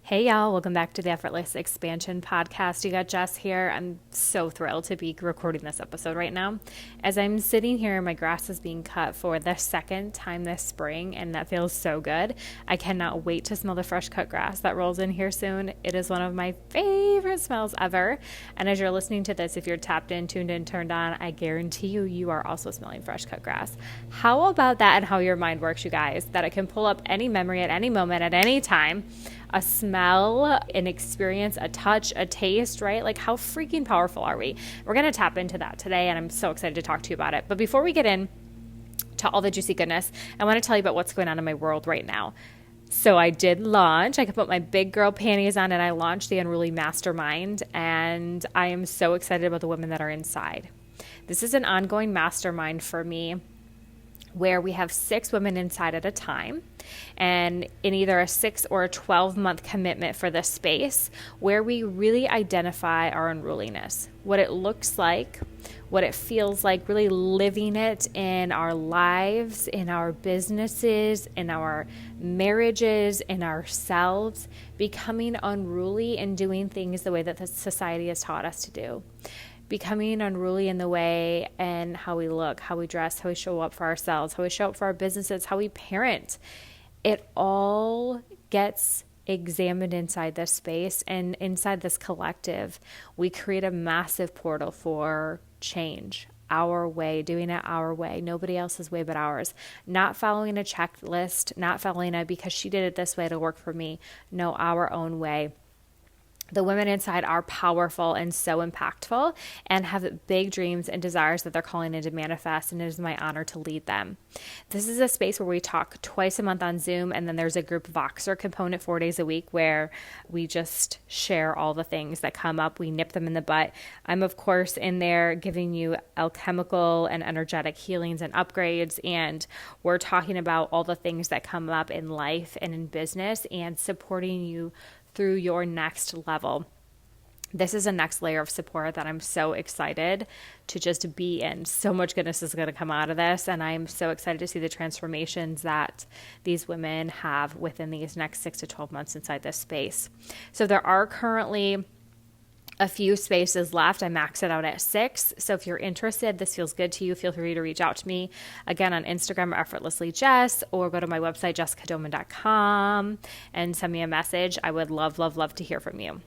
Hey y'all, welcome back to the Effortless Expansion Podcast. You got Jess here. I'm so thrilled to be recording this episode right now. As I'm sitting here, my grass is being cut for the second time this spring, and that feels so good. I cannot wait to smell the fresh cut grass that rolls in here soon. It is one of my favorite smells ever. And as you're listening to this, if you're tapped in, tuned in, turned on, I guarantee you are also smelling fresh cut grass. How about that and how your mind works, you guys? That it can pull up any memory at any moment, at any time. A smell, an experience, a touch, a taste, right? Like how freaking powerful are we? We're going to tap into that today, and I'm so excited to talk to you about it. But before we get in to all the juicy goodness, I want to tell you about what's going on in my world right now. So I did launch, I could put my big girl panties on, and I launched the Unruly Mastermind, and I am so excited about the women that are inside. This is an ongoing mastermind for me where we have 6 women inside at a time, and in either a 6 or a 12-month commitment for this space where we really identify our unruliness, what it looks like, what it feels like, really living it in our lives, in our businesses, in our marriages, in ourselves, becoming unruly and doing things the way that the society has taught us to do. Becoming unruly in the way and how we look, how we dress, how we show up for ourselves, how we show up for our businesses, how we parent. It all gets examined inside this space, and inside this collective, we create a massive portal for change. Our way, doing it our way, nobody else's way but ours. Not following a checklist, not following it because she did it this way to work for me. No, our own way. The women inside are powerful and so impactful and have big dreams and desires that they're calling in to manifest, and it is my honor to lead them. This is a space where we talk twice a month on Zoom, and then there's a group Voxer component 4 days a week where we just share all the things that come up. We nip them in the butt. I'm, of course, in there giving you alchemical and energetic healings and upgrades, and we're talking about all the things that come up in life and in business and supporting you through your next level. This is a next layer of support that I'm so excited to just be in. So much goodness is going to come out of this, and I'm so excited to see the transformations that these women have within these next 6 to 12 months inside this space. So there are currently a few spaces left. I maxed it out at 6. So if you're interested, this feels good to you, feel free to reach out to me again on Instagram, Effortlessly Jess, or go to my website, jessicadoman.com, and send me a message. I would love, love, love to hear from you.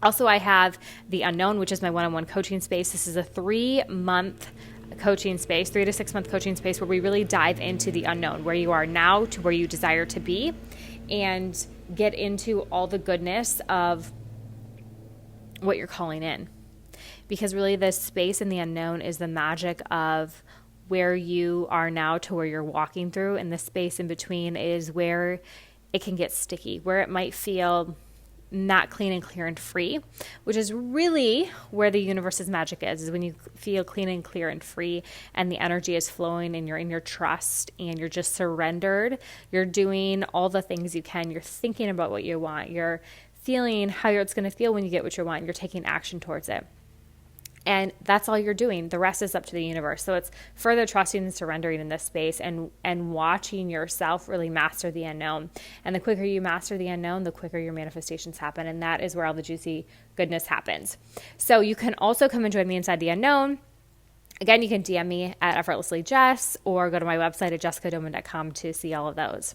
Also, I have The Unknown, which is my one-on-one coaching space. This is a 3-month coaching space, 3 to 6 month coaching space where we really dive into the unknown, where you are now to where you desire to be, and get into all the goodness of what you're calling in. Because really this space in the unknown is the magic of where you are now to where you're walking through, and the space in between is where it can get sticky, where it might feel not clean and clear and free, which is really where the universe's magic is when you feel clean and clear and free, and the energy is flowing, and you're in your trust, and you're just surrendered. You're doing all the things you can. You're thinking about what you want. You're feeling how it's going to feel when you get what you want. You're taking action towards it. And that's all you're doing. The rest is up to the universe. So it's further trusting and surrendering in this space, and watching yourself really master the unknown. And the quicker you master the unknown, the quicker your manifestations happen. And that is where all the juicy goodness happens. So you can also come and join me inside the unknown. Again, you can DM me at Effortlessly Jess, or go to my website at jessicadoman.com to see all of those.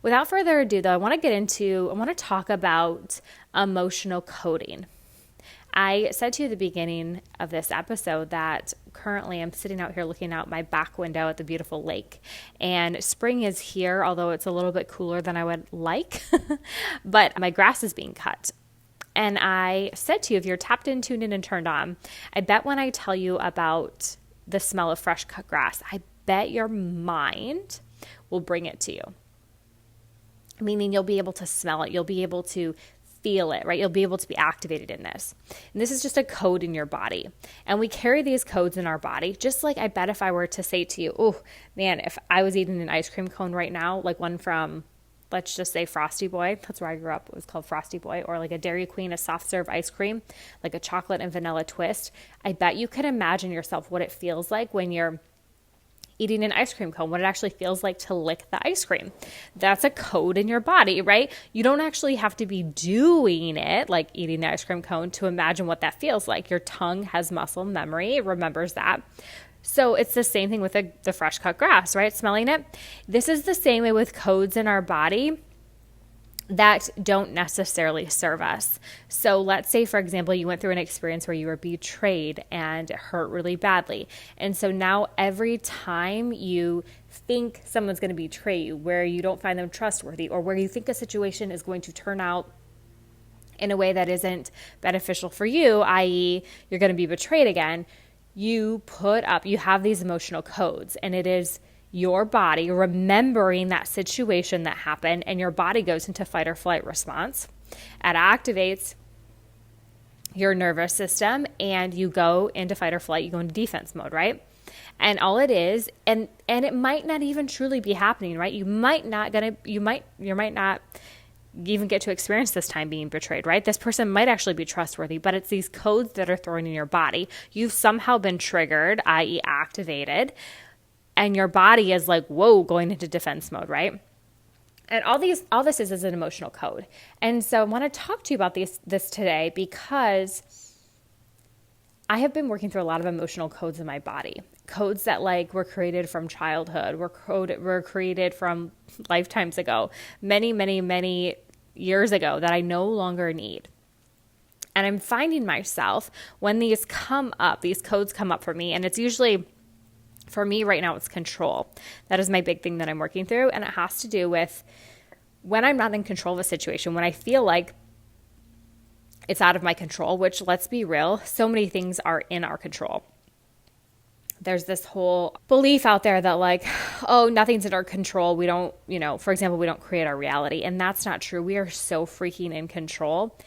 Without further ado, though, I want to talk about emotional coding. I said to you at the beginning of this episode that currently I'm sitting out here looking out my back window at the beautiful lake, and spring is here, although it's a little bit cooler than I would like, but my grass is being cut. And I said to you, if you're tapped in, tuned in, and turned on, I bet when I tell you about the smell of fresh cut grass, I bet your mind will bring it to you. Meaning you'll be able to smell it. You'll be able to feel it, right? You'll be able to be activated in this. And this is just a code in your body. And we carry these codes in our body. Just like I bet if I were to say to you, oh man, if I was eating an ice cream cone right now, like one from, let's just say Frosty Boy, that's where I grew up, it was called Frosty Boy, or like a Dairy Queen, a soft serve ice cream, like a chocolate and vanilla twist. I bet you could imagine yourself what it feels like when you're Eating an ice cream cone, what it actually feels like to lick the ice cream. That's a code in your body, right? You don't actually have to be doing it, like eating the ice cream cone, to imagine what that feels like. Your tongue has muscle memory. It remembers that. So it's the same thing with the fresh cut grass, right? Smelling it. This is the same way with codes in our body that don't necessarily serve us. So let's say, for example, you went through an experience where you were betrayed and it hurt really badly. And so now every time you think someone's going to betray you, where you don't find them trustworthy, or where you think a situation is going to turn out in a way that isn't beneficial for you, i.e., you're going to be betrayed again, you have these emotional codes, and it is your body remembering that situation that happened, and your body goes into fight or flight response. It activates your nervous system, and you go into fight or flight. You go into defense mode, right? And all it is, and it might not even truly be happening, right? You might not even get to experience this time being betrayed, right? This person might actually be trustworthy, but it's these codes that are thrown in your body. You've somehow been triggered, i.e. activated, and your body is like, whoa, going into defense mode, right? And all this is an emotional code. And so I want to talk to you about this today because I have been working through a lot of emotional codes in my body. Codes that were created from childhood, were created from lifetimes ago, many, many, many years ago, that I no longer need. And I'm finding myself, when these codes come up for me, and it's usually, for me right now, it's control. That is my big thing that I'm working through. And it has to do with when I'm not in control of a situation, when I feel like it's out of my control, which, let's be real, so many things are in our control. There's this whole belief out there that nothing's in our control. We don't, for example, we don't create our reality. And that's not true. We are so freaking in control.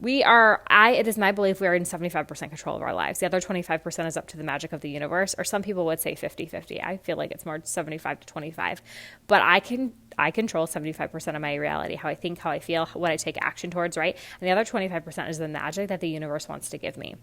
It is my belief we are in 75% control of our lives. The other 25% is up to the magic of the universe, or some people would say 50-50. I feel like it's more 75 to 25. But I control 75% of my reality, how I think, how I feel, what I take action towards, right? And the other 25% is the magic that the universe wants to give me.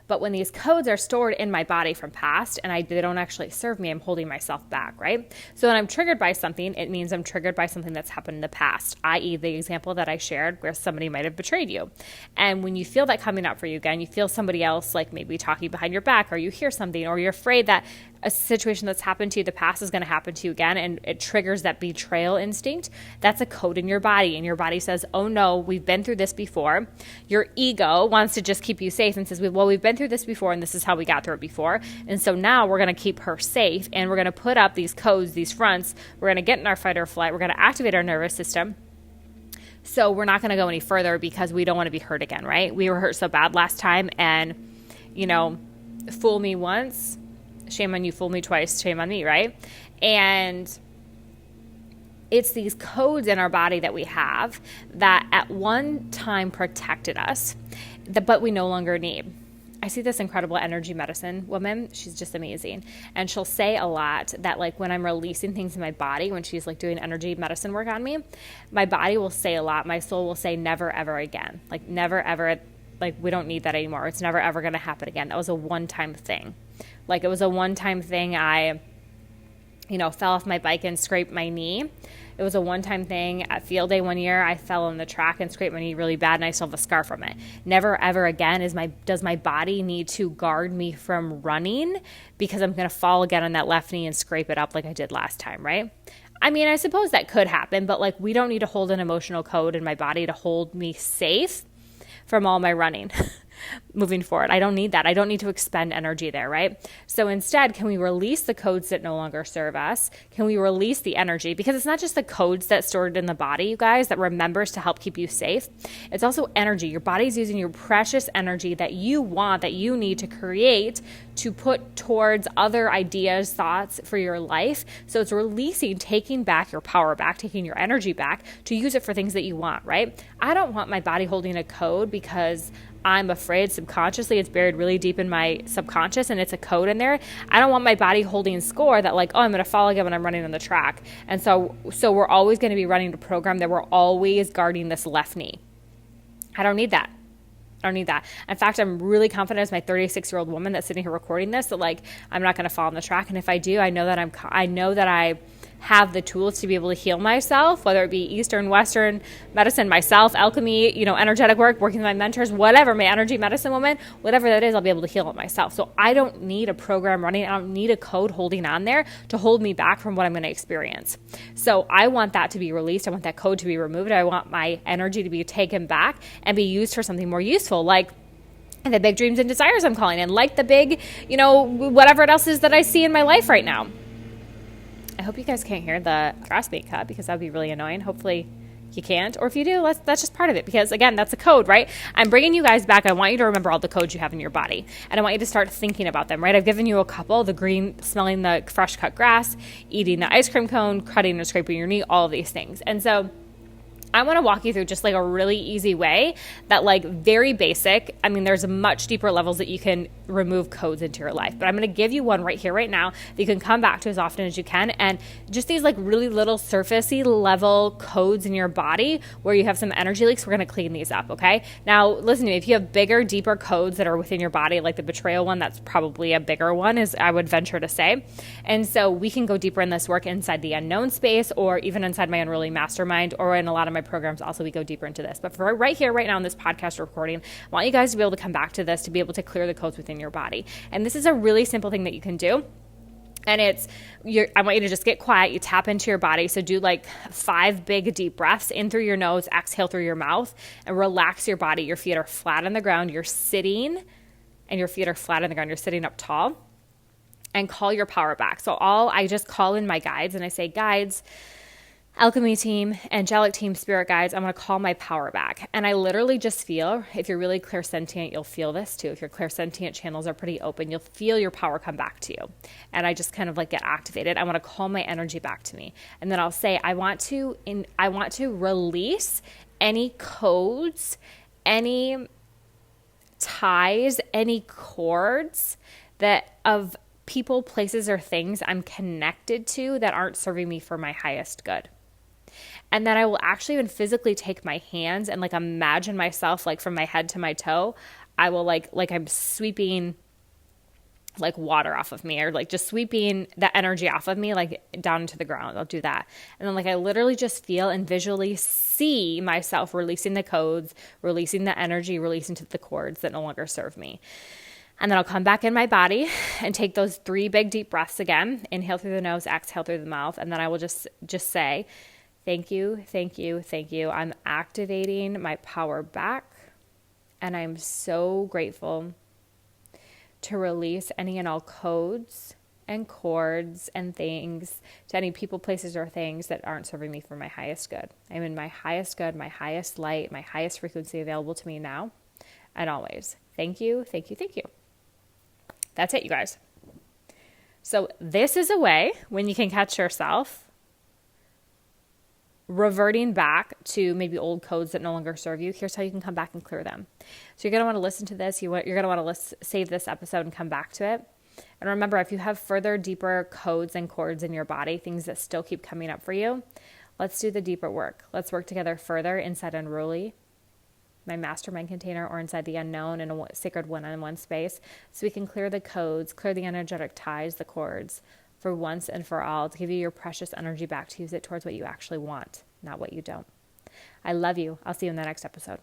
But when these codes are stored in my body from past and they don't actually serve me, I'm holding myself back, right? So when I'm triggered by something, it means I'm triggered by something that's happened in the past, i.e. the example that I shared where somebody might have betrayed you. And when you feel that coming up for you again, you feel somebody else maybe talking behind your back, or you hear something, or you're afraid that a situation that's happened to you, the past, is going to happen to you again, and it triggers that betrayal instinct. That's a code in your body, and your body says, oh no, we've been through this before. Your ego wants to just keep you safe and says, well, we've been through this before, and this is how we got through it before, and so now we're going to keep her safe, and we're going to put up these codes, these fronts. We're going to get in our fight or flight. We're going to activate our nervous system. So we're not going to go any further because we don't want to be hurt again, right? We were hurt so bad last time, and, fool me once, shame on you, fool me twice, shame on me, right? And it's these codes in our body that we have that at one time protected us, but we no longer need. I see this incredible energy medicine woman. She's just amazing. And she'll say a lot that when I'm releasing things in my body, when she's doing energy medicine work on me, my body will say a lot. My soul will say never, ever again. Never, ever, we don't need that anymore. It's never, ever going to happen again. That was a one-time thing. It was a one-time thing. I, fell off my bike and scraped my knee. It was a one-time thing. At field day one year, I fell on the track and scraped my knee really bad, and I still have a scar from it. Never, ever again does my body need to guard me from running because I'm going to fall again on that left knee and scrape it up like I did last time, right? I mean, I suppose that could happen, but we don't need to hold an emotional code in my body to hold me safe from all my running. Moving forward, I don't need that. I don't need to expend energy there, right? So instead, can we release the codes that no longer serve us? Can we release the energy? Because it's not just the codes that's stored in the body, you guys, that remembers to help keep you safe. It's also energy. Your body's using your precious energy that you want, that you need to create, to put towards other ideas, thoughts for your life. So it's releasing, taking back your power back, taking your energy back to use it for things that you want, right? I don't want my body holding a code because I'm afraid subconsciously. It's buried really deep in my subconscious and it's a code in there. I don't want my body holding score that I'm going to fall again when I'm running on the track. And so we're always going to be running a program that we're always guarding this left knee. I don't need that. I don't need that. In fact, I'm really confident as my 36-year-old woman that's sitting here recording this that like I'm not going to fall on the track. And if I do, I know that I have the tools to be able to heal myself, whether it be Eastern, Western medicine, myself, alchemy, energetic work, working with my mentors, whatever, my energy medicine woman, whatever that is, I'll be able to heal it myself. So I don't need a program running. I don't need a code holding on there to hold me back from what I'm going to experience. So I want that to be released. I want that code to be removed. I want my energy to be taken back and be used for something more useful, like the big dreams and desires I'm calling in, like the big, whatever it else is that I see in my life right now. I hope you guys can't hear the grass being cut because that would be really annoying. Hopefully you can't. Or if you do, that's just part of it. Because again, that's a code, right? I'm bringing you guys back. I want you to remember all the codes you have in your body. And I want you to start thinking about them, right? I've given you a couple, the green, smelling the fresh cut grass, eating the ice cream cone, cutting or scraping your knee, all of these things. And so I want to walk you through just like a really easy way that like very basic. I mean, there's much deeper levels that you can remove codes into your life, but I'm going to give you one right here, right now that you can come back to as often as you can. And just these like really little surfacey level codes in your body where you have some energy leaks, we're going to clean these up. Okay. Now listen to me. If you have bigger, deeper codes that are within your body, like the betrayal one, that's probably a bigger one, as I would venture to say. And so we can go deeper in this work inside the unknown space, or even inside my Unruly Mastermind, or in a lot of my programs also we go deeper into this. But for right here, right now in this podcast recording, I want you guys to be able to come back to this, to be able to clear the codes within your body. And this is a really simple thing that you can do. And I want you to just get quiet. You tap into your body. So do like 5 big deep breaths in through your nose, exhale through your mouth, and relax your body. Your feet are flat on the ground. You're sitting and your feet are flat on the ground. You're sitting up tall, and call your power back. So I just call in my guides and I say, guides, alchemy team, angelic team, spirit guides, I'm going to call my power back. And I literally just feel, if you're really clairsentient, you'll feel this too. If your clairsentient channels are pretty open, you'll feel your power come back to you. And I just kind of like get activated. I want to call my energy back to me. And then I'll say, I want to release any codes, any ties, any cords that of people, places, or things I'm connected to that aren't serving me for my highest good. And then I will actually even physically take my hands and like imagine myself like from my head to my toe. I will like I'm sweeping like water off of me, or like just sweeping that energy off of me, like down into the ground. I'll do that. And then like I literally just feel and visually see myself releasing the codes, releasing the energy, releasing to the cords that no longer serve me. And then I'll come back in my body and take those 3 big deep breaths again. Inhale through the nose, exhale through the mouth. And then I will just say, thank you, thank you, thank you. I'm activating my power back. And I'm so grateful to release any and all codes and cords and things to any people, places, or things that aren't serving me for my highest good. I'm in my highest good, my highest light, my highest frequency available to me now and always. Thank you, thank you, thank you. That's it, you guys. So this is a way when you can catch yourself reverting back to maybe old codes that no longer serve you. Here's how you can come back and clear them. So you're going to want to listen to this. You're going to want to save this episode and come back to it. And remember, if you have further, deeper codes and cords in your body, things that still keep coming up for you, let's do the deeper work. Let's work together further inside Unruly, my mastermind container, or inside the unknown in a sacred one-on-one space, so we can clear the codes, clear the energetic ties, the cords, for once and for all, to give you your precious energy back to use it towards what you actually want, not what you don't. I love you. I'll see you in the next episode.